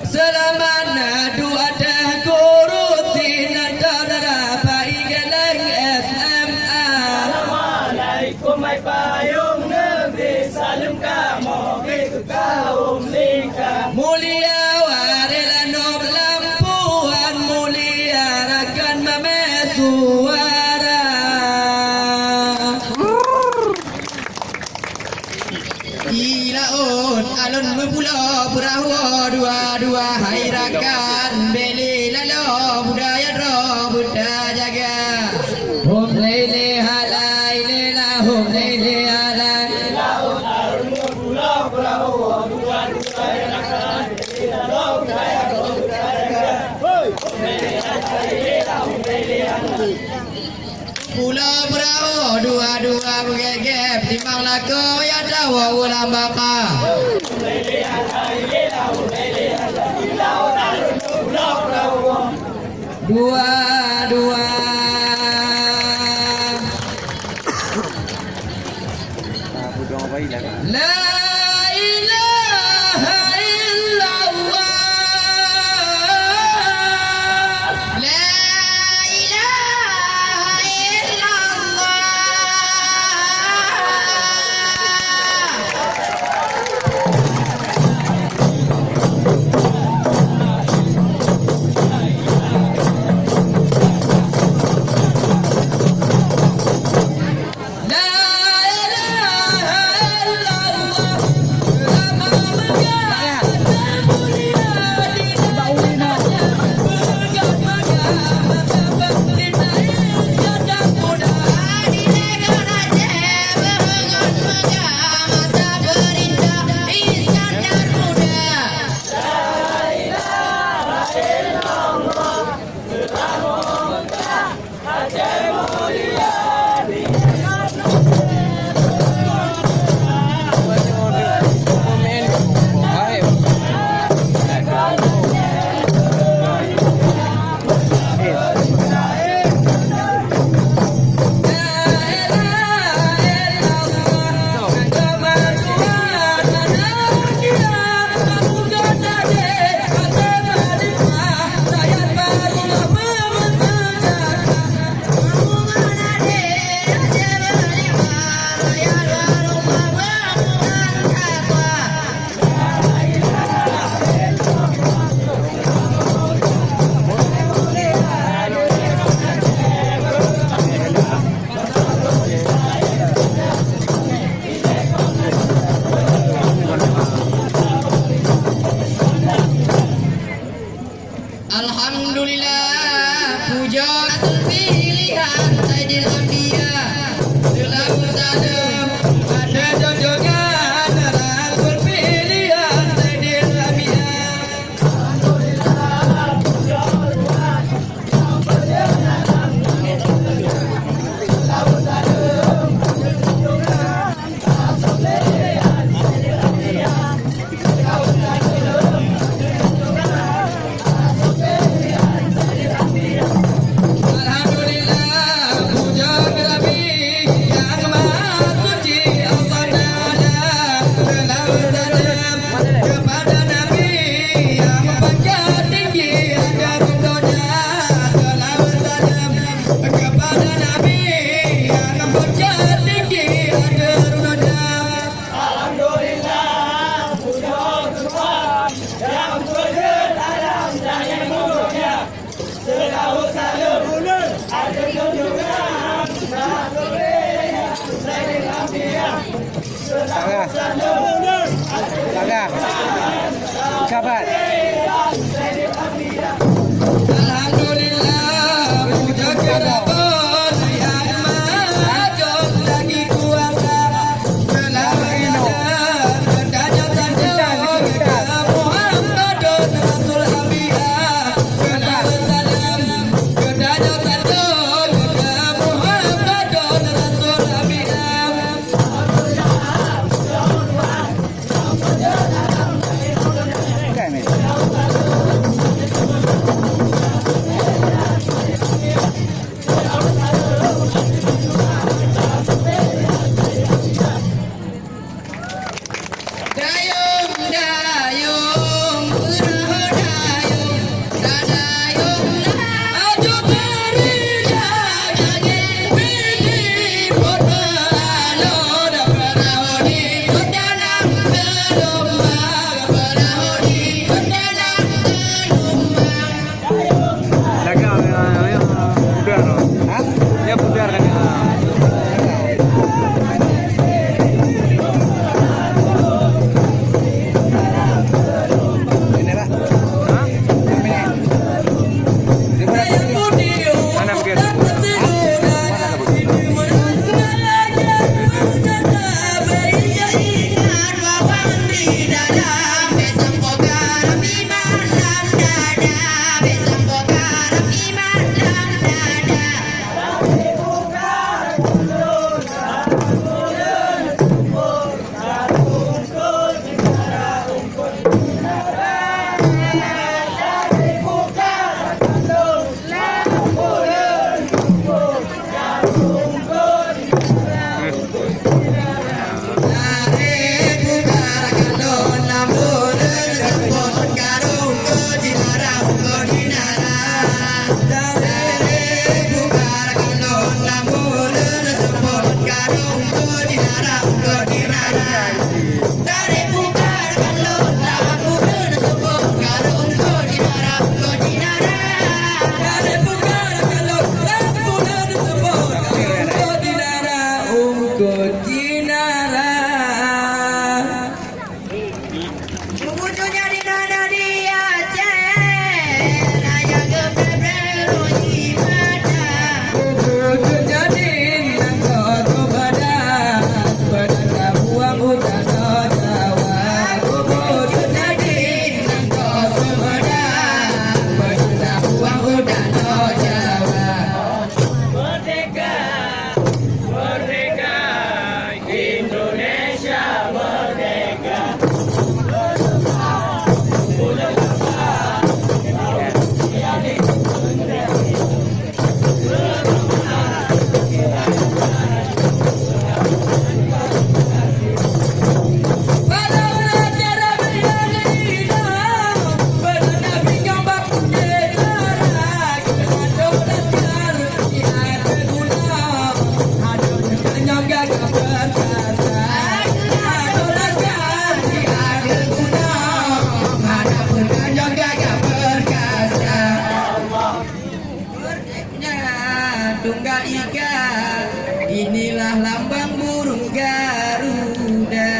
Selamat nadu ada kurusin antara suara. Ilaun alun berpula perahu dua-dua hai rakan beli lalu budaya roh Buddha jaga. Hum lele halai lela hum lele halai. Ilaun alun berpula perahu dua-dua hai rakan beli lalu budaya roh Buddha jaga. Hum lele halai lela hum lele halai. Pulau perahu dua-dua bergegep timbang laku ya dawa ulang baka. Dua-dua La ilaha illallah. La ilaha illallah. Alhamdulillah puja pilihan Sayyidil Anbiya selalu salam pada junjungan Rasul pilihan Sayyidil Anbiya. Alhamdulillah puja Tuhan yang berjalan selalu salam pada junjungan Rasul pilihan Sayyidil Anbiya. Selalu salam Alhamdulillah puja Nabi yang maha suci Allah Ta'ala. Selalu salam kepada Nabi yang pangkat tinggi agar doa. Selalu salam kepada Nabi yang pangkat tinggi agar doa. Alhamdulillah puja Tuhan yang berjalan dalam daya mulia. Selalu salam ada junjungan Rasul Sayyidil Anbiya. Selalu salam Ucapan Alhamdulillah puja kerabat yang maha jauh lagi kuasa. Selalu salam bertanya tanya ke Muhammadun Rasul Anbiya. Selalu salam bertanya tanya ke Muhammadun Rasul Anbiya. kan menjaga perkasa. Tulaskan tiada guna, mana pernah jaga perkasa. Merdeknya Tunggal Ika, inilah lambang burung Garuda.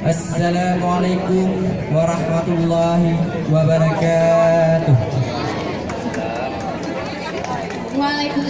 Assalamualaikum warahmatullahi wabarakatuh. Waalaikumsalam.